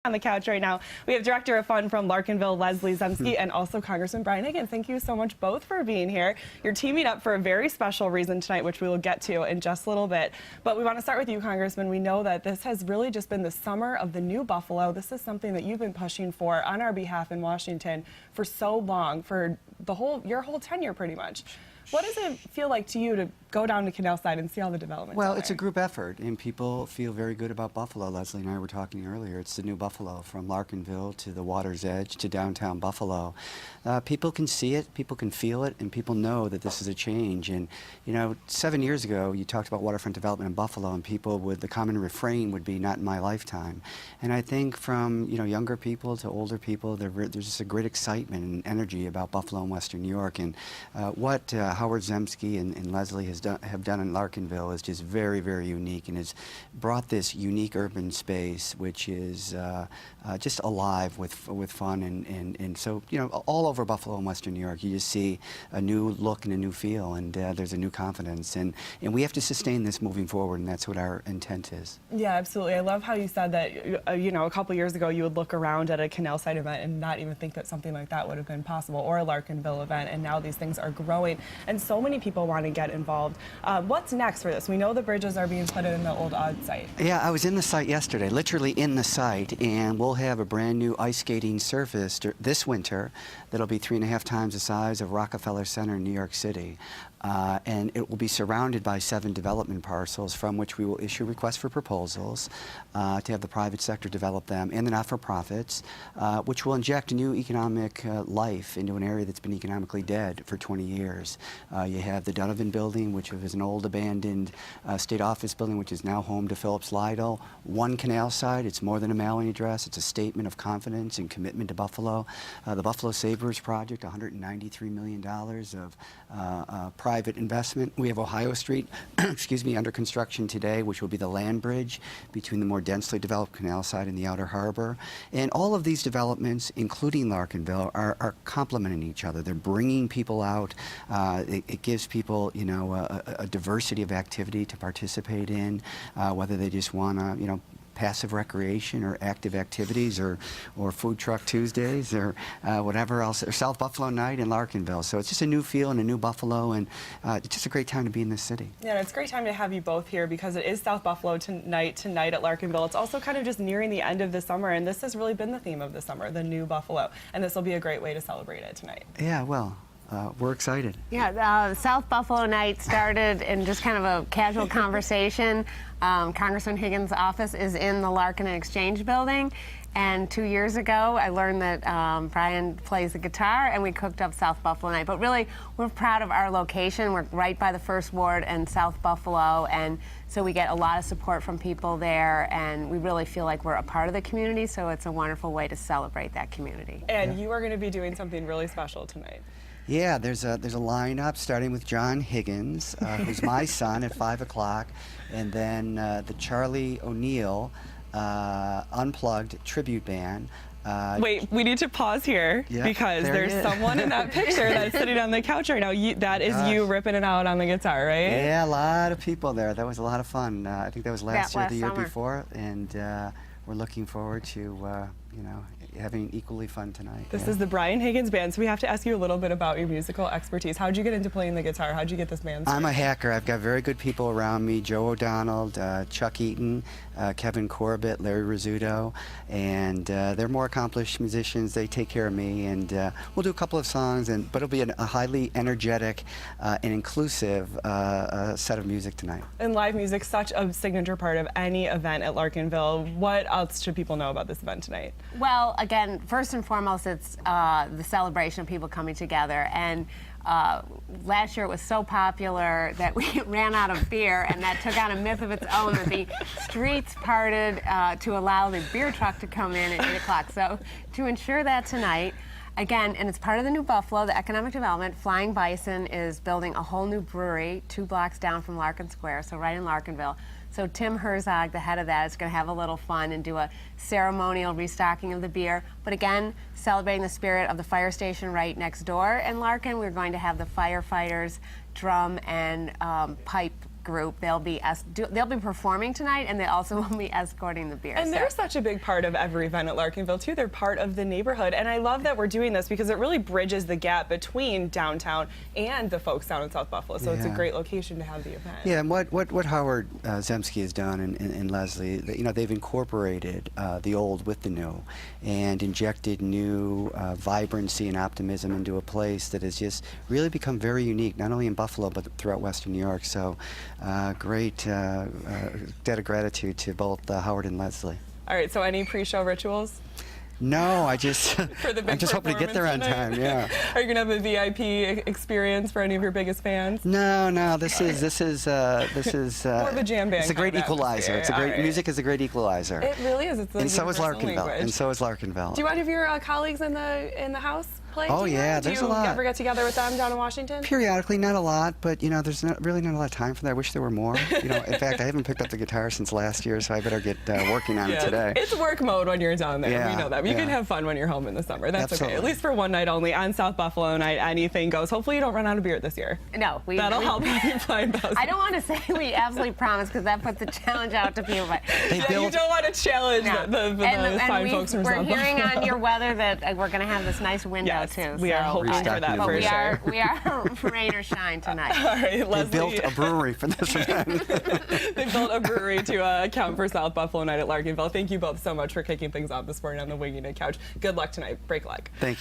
On the couch right now, we have Director of Fun from Larkinville, Leslie Zemsky, and also Congressman Brian Higgins. Thank you so much both for being here. You're teaming up for a very special reason tonight, which we will get to in just a little bit. But we want to start with you, Congressman. We know that this has really just been the summer of the new Buffalo. This is something that you've been pushing for on our behalf in Washington for so long, for your whole tenure pretty much. What does it feel like to you to go down to Canal Side and see all the development? Well, it's a group effort, and people feel very good about Buffalo. Leslie and I were talking earlier. It's the new Buffalo, from Larkinville to the water's edge to downtown Buffalo. People can see it, people can feel it, and people know that this is a change. And, you know, 7 years ago, you talked about waterfront development in Buffalo, and people would, the common refrain would be, not in my lifetime. And I think from, you know, younger people to older people, there's just a great excitement and energy about Buffalo and Western New York. And what Howard Zemsky and Leslie have done in Larkinville is just very, very unique, and has brought this unique urban space, which is just alive with fun, and so, you know, all over Buffalo and Western New York, you just see a new look and a new feel, and there's a new confidence, and we have to sustain this moving forward, and that's what our intent is. Yeah, absolutely. I love how you said that, you know, a couple years ago you would look around at a Canal Side event and not even think that something like that would have been possible, or a Larkinville event, and now these things are growing, and so many people want to get involved. What's next for this? We know the bridges are being put in the old Odd site. Yeah, I was in the site yesterday, literally in the site, and we'll have a brand new ice skating surface this winter that'll be 3.5 times the size of Rockefeller Center in New York City. And it will be surrounded by 7 development parcels, from which we will issue requests for proposals to have the private sector develop them, and the not-for-profits, which will inject new economic life into an area that's been economically dead for 20 years. You have the Donovan building, which is an old abandoned state office building, which is now home to Phillips Lytle. One Canal Side, it's more than a mailing address. It's a statement of confidence and commitment to Buffalo. The Buffalo Savers Project, $193 million of private investment. We have Ohio Street, excuse me, under construction today, which will be the land bridge between the more densely developed Canal Side and the Outer Harbor. And all of these developments, including Larkinville, are complementing each other. They're bringing people out. It gives people, you know, a diversity of activity to participate in, whether they just want to, you know, passive recreation or active activities, or food truck Tuesdays, or whatever else, or South Buffalo night in Larkinville. So it's just a new feel and a new Buffalo, and it's just a great time to be in this city. Yeah, and it's a great time to have you both here, because it is South Buffalo tonight at Larkinville. It's also kind of just nearing the end of the summer, and this has really been the theme of the summer, the new Buffalo, and this will be a great way to celebrate it tonight. Yeah, well, we're excited. Yeah, South Buffalo night started in just kind of a casual conversation. Congressman Higgins' office is in the Larkin and Exchange building, and 2 years ago I learned that Brian plays the guitar, and we cooked up South Buffalo night. But really, we're proud of our location. We're right by the First Ward and South Buffalo, and so we get a lot of support from people there, and we really feel like we're a part of the community, so it's a wonderful way to celebrate that community. And you are going to be doing something really special tonight. Yeah, there's a lineup starting with John Higgins, who's my son, at 5 o'clock, and then the Charlie O'Neill Unplugged tribute band. Wait, we need to pause here, because there's someone in that picture that's sitting on the couch right now. That is you ripping it out on the guitar, right? Yeah, a lot of people there. That was a lot of fun. I think that was last year, the year before, and we're looking forward to, you know, having equally fun tonight. This is the Brian Higgins Band, so we have to ask you a little bit about your musical expertise. How'd you get into playing the guitar? How'd you get this band started? I'm a hacker. I've got very good people around me: Joe O'Donnell, Chuck Eaton, Kevin Corbett, Larry Rizzuto, and they're more accomplished musicians. They take care of me, and we'll do a couple of songs, but it'll be a highly energetic and inclusive set of music tonight. And live music, such a signature part of any event at Larkinville. What else should people know about this event tonight? Well, again, first and foremost, it's the celebration of people coming together. And last year it was so popular that we ran out of beer, and that took on a myth of its own, that the streets parted to allow the beer truck to come in at 8 o'clock. So to ensure that tonight, again, and it's part of the new Buffalo, the economic development, Flying Bison is building a whole new brewery 2 blocks down from Larkin Square, so right in Larkinville. So Tim Herzog, the head of that, is going to have a little fun and do a ceremonial restocking of the beer. But again, celebrating the spirit of the fire station right next door in Larkin, we're going to have the firefighters drum and pipe group. They'll be performing tonight, and they also will be escorting the beer. And So- they're such a big part of every event at Larkinville, too. They're part of the neighborhood. And I love that we're doing this because it really bridges the gap between downtown and the folks down in South Buffalo. So it's a Yeah. great location to have the event. Yeah, and what Howard Zemsky has done and Leslie, they've incorporated the old with the new and injected new vibrancy and optimism into a place that has just really become very unique, not only in Buffalo, but throughout Western New York. So great debt of gratitude to both Howard and Leslie. All right, so any pre-show rituals? No, I just For the big I'm just hoping to get there on performance time. Yeah. Are you gonna have a VIP experience for any of your biggest fans? No. This is More of a jam band It's a great kind of equalizer. atmosphere. It's a great All right. music is a great equalizer. It really is. It's a And so is universal Larkinville. language. And so is Larkinville. Do you want any of your colleagues in the House play? Oh, yeah, Do there's you a lot. ever get together with them down in Washington? Periodically, not a lot, but there's really not a lot of time for that. I wish there were more. In fact, I haven't picked up the guitar since last year, so I better get working on it Yeah, today. it's work mode when you're down there. Yeah, We know that. You yeah. can have fun when you're home in the summer. That's okay. Absolutely. At least for one night only on South Buffalo night. Anything goes. Hopefully you don't run out of beer this year. No, That'll help you find those. I don't want to say we absolutely promise because that puts a challenge out to people. But They You built. don't want to challenge no. the fine folks from we're South hearing Buffalo. on your weather that we're going to have this nice window Yes, too. we are hoping for Restocking that the for But sure. we are rain or shine tonight. All right, They Leslie. built a brewery for this event. They built a brewery to account for South Buffalo night at Larkinville. Thank you both so much for kicking things off this morning on the Winging It Couch. Good luck tonight. Break leg. Thank you.